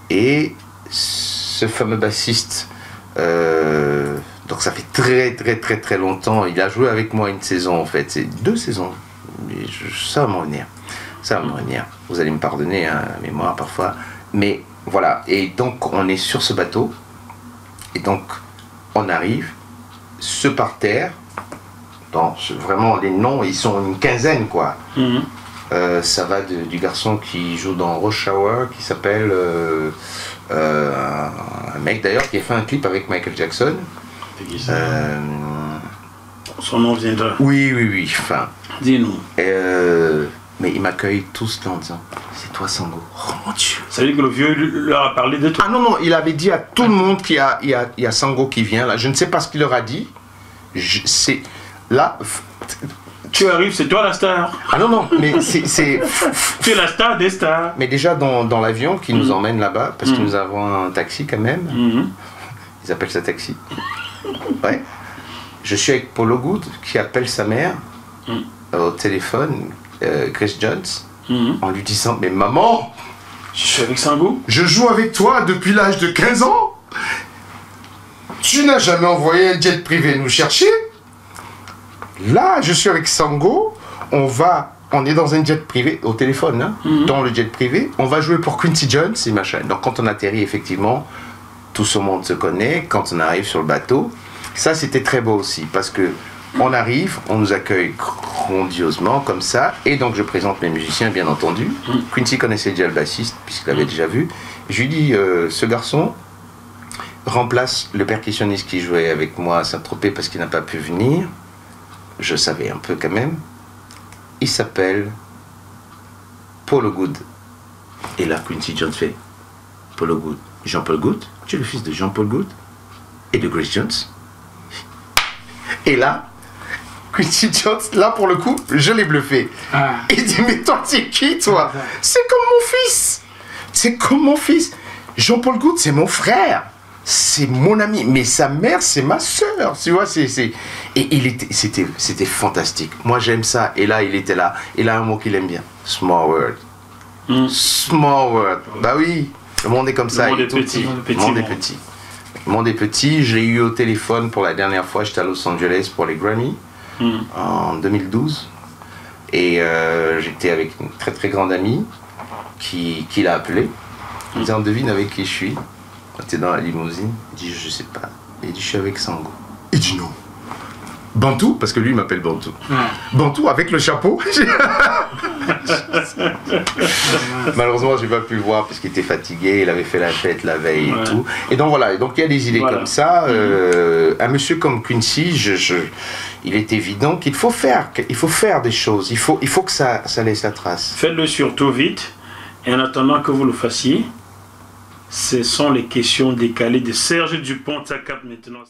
Et ce fameux bassiste, donc ça fait très longtemps, il a joué avec moi une saison en fait, c'est 2 saisons. Mais ça va me revenir. Vous allez me pardonner, hein, la mémoire parfois. Mais voilà. Et donc, on est sur ce bateau. Et donc, on arrive. Ce parterre. Donc, vraiment, les noms, ils sont une quinzaine, quoi. Ça va du garçon qui joue dans Rush Hour, qui s'appelle... un mec, d'ailleurs, qui a fait un clip avec Michael Jackson. Son nom viendra. Oui. Enfin... Dis-nous. Mais ils m'accueillent tous là en disant, c'est toi Sango. Oh mon Dieu. Ça veut dire que le vieux leur a parlé de toi. Ah non, il avait dit à tout le monde qu'il y a Sango qui vient là. Je ne sais pas ce qu'il leur a dit. C'est là. Tu arrives, c'est toi la star. Ah non, mais c'est... Tu es la star des stars. Mais déjà dans l'avion qui nous emmène là-bas, parce que nous avons un taxi quand même. Ils appellent ça taxi. Ouais. Je suis avec Paul Good qui appelle sa mère au téléphone, Grace Jones, en lui disant, mais maman, je suis avec Sango. Je joue avec toi depuis l'âge de 15 ans. Tu n'as jamais envoyé un jet privé nous chercher. Là, je suis avec Sango. On est dans un jet privé, au téléphone, hein, dans le jet privé. On va jouer pour Quincy Jones et machin. Donc quand on atterrit, effectivement, tout ce monde se connaît. Quand on arrive sur le bateau, ça c'était très beau aussi, parce que on arrive, on nous accueille grandiosement comme ça, et donc je présente mes musiciens bien entendu. Quincy connaissait déjà le bassiste puisqu'il l'avait déjà vu. Je lui dis, ce garçon remplace le percussionniste qui jouait avec moi à Saint-Tropez parce qu'il n'a pas pu venir. Je savais un peu quand même. Il s'appelle Paul Good. Et là Quincy Jones fait, Paul Good, Jean-Paul Good, tu es le fils de Jean-Paul Good et de Grace Jones. Et là, Quincy Jones, là pour le coup, je l'ai bluffé. Il dit, mais toi, c'est qui toi? C'est comme mon fils. C'est comme mon fils. Jean-Paul Good, c'est mon frère. C'est mon ami. Mais sa mère, c'est ma soeur. Tu vois, Et c'était fantastique. Moi, j'aime ça. Et là, il était là. Il a un mot qu'il aime bien. Small world. Small world. Bah oui, le monde est comme ça. Le monde est petit. Le monde est petit. Le monde est petit. J'ai eu au téléphone pour la dernière fois, j'étais à Los Angeles pour les Grammy en 2012. Et j'étais avec une très grande amie qui l'a appelé. Il me dit, on devine avec qui je suis. On était dans la limousine. Il dit, je sais pas. Il dit, je suis avec Sango. Il dit non. Bantou, parce que lui il m'appelle Bantou. Bantou avec le chapeau. Malheureusement, j'ai pas pu le voir parce qu'il était fatigué, il avait fait la fête la veille et tout. Et donc voilà, donc il y a des idées comme ça. Un monsieur comme Quincy, il est évident qu'il faut faire des choses. Il faut que ça laisse la trace. Faites-le surtout vite. Et en attendant que vous le fassiez, ce sont les questions décalées de Serge Dupont-Tacap maintenant.